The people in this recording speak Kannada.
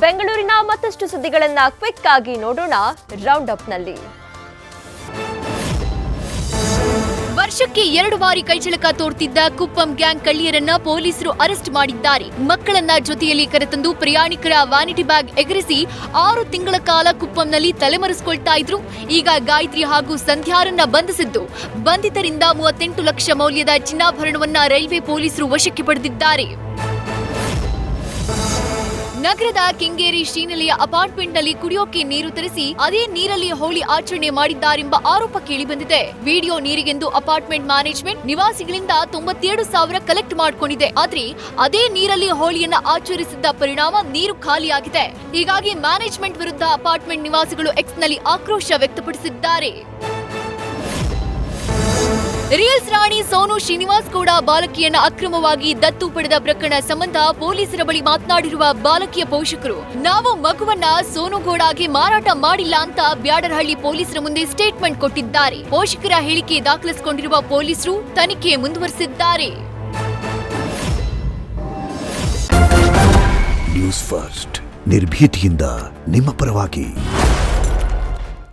ಬೆಂಗಳೂರಿನ ಮತ್ತಷ್ಟು ಸುದ್ದಿಗಳನ್ನ ಕ್ವಿಕ್ ಆಗಿ ನೋಡೋಣ ರೌಂಡ್ ಅಪ್ನಲ್ಲಿ. ವರ್ಷಕ್ಕೆ 2 ಬಾರಿ ಕೈಚಳಕ ತೋರ್ತಿದ್ದ ಕುಪ್ಪಂ ಗ್ಯಾಂಗ್ ಕಳ್ಳಿಯರನ್ನ ಪೊಲೀಸರು ಅರೆಸ್ಟ್ ಮಾಡಿದ್ದಾರೆ. ಮಕ್ಕಳನ್ನ ಜೊತೆಯಲ್ಲಿ ಕರೆತಂದು ಪ್ರಯಾಣಿಕರ ವ್ಯಾನಿಟಿ ಬ್ಯಾಗ್ ಎಗರಿಸಿ 6 ತಿಂಗಳ ಕಾಲ ಕುಪ್ಪಂನಲ್ಲಿ ತಲೆಮರೆಸಿಕೊಳ್ತಾ ಇದ್ರು. ಈಗ ಗಾಯತ್ರಿ ಹಾಗೂ ಸಂಧ್ಯಾರನ್ನ ಬಂಧಿಸಿದ್ದು ಬಂಧಿತರಿಂದ 38 ಲಕ್ಷ ಮೌಲ್ಯದ ಚಿನ್ನಾಭರಣವನ್ನ ರೈಲ್ವೆ ಪೊಲೀಸರು ವಶಕ್ಕೆ ಪಡೆದಿದ್ದಾರೆ. ನಗರದ ಕೆಂಗೇರಿ ಶ್ರೀನಿಲಯ ಅಪಾರ್ಟ್ಮೆಂಟ್ನಲ್ಲಿ ಕುಡಿಯೋಕೆ ನೀರು ತರಿಸಿ ಅದೇ ನೀರಲ್ಲಿ ಹೋಳಿ ಆಚರಣೆ ಮಾಡಿದ್ದಾರೆಂಬ ಆರೋಪ ಕೇಳಿಬಂದಿದೆ. ವಿಡಿಯೋ ನೀರಿಗೆಂದು ಅಪಾರ್ಟ್ಮೆಂಟ್ ಮ್ಯಾನೇಜ್ಮೆಂಟ್ ನಿವಾಸಿಗಳಿಂದ 97,000 ಕಲೆಕ್ಟ್ ಮಾಡಿಕೊಂಡಿದೆ. ಆದ್ರೆ ಅದೇ ನೀರಲ್ಲಿ ಹೋಳಿಯನ್ನ ಆಚರಿಸಿದ್ದ ಪರಿಣಾಮ ನೀರು ಖಾಲಿಯಾಗಿದೆ. ಹೀಗಾಗಿ ಮ್ಯಾನೇಜ್ಮೆಂಟ್ ವಿರುದ್ಧ ಅಪಾರ್ಟ್ಮೆಂಟ್ ನಿವಾಸಿಗಳು ಎಕ್ಸ್ನಲ್ಲಿ ಆಕ್ರೋಶ ವ್ಯಕ್ತಪಡಿಸಿದ್ದಾರೆ. ರೀಲ್ಸ್ ರಾಣಿ ಸೋನು ಶ್ರೀನಿವಾಸ್ ಗೌಡ ಬಾಲಕಿಯನ್ನ ಅಕ್ರಮವಾಗಿ ದತ್ತು ಪಡೆದ ಪ್ರಕರಣ ಸಂಬಂಧ ಪೊಲೀಸರ ಬಳಿ ಮಾತನಾಡಿರುವ ಬಾಲಕಿಯ ಪೋಷಕರು, ನಾವು ಮಗುವನ್ನ ಸೋನು ಗೌಡಗೆ ಮಾರಾಟ ಮಾಡಿಲ್ಲ ಅಂತ ಬ್ಯಾಡರಹಳ್ಳಿ ಪೊಲೀಸರ ಮುಂದೆ ಸ್ಟೇಟ್ಮೆಂಟ್ ಕೊಟ್ಟಿದ್ದಾರೆ. ಪೋಷಕರ ಹೇಳಿಕೆ ದಾಖಲಿಸಿಕೊಂಡಿರುವ ಪೊಲೀಸರು ತನಿಖೆ ಮುಂದುವರೆಸಿದ್ದಾರೆ. ನ್ಯೂಸ್ ಫಸ್ಟ್ ನಿರ್ಭೀತಿಯಿಂದ ನಿಮ್ಮ ಪರವಾಗಿ.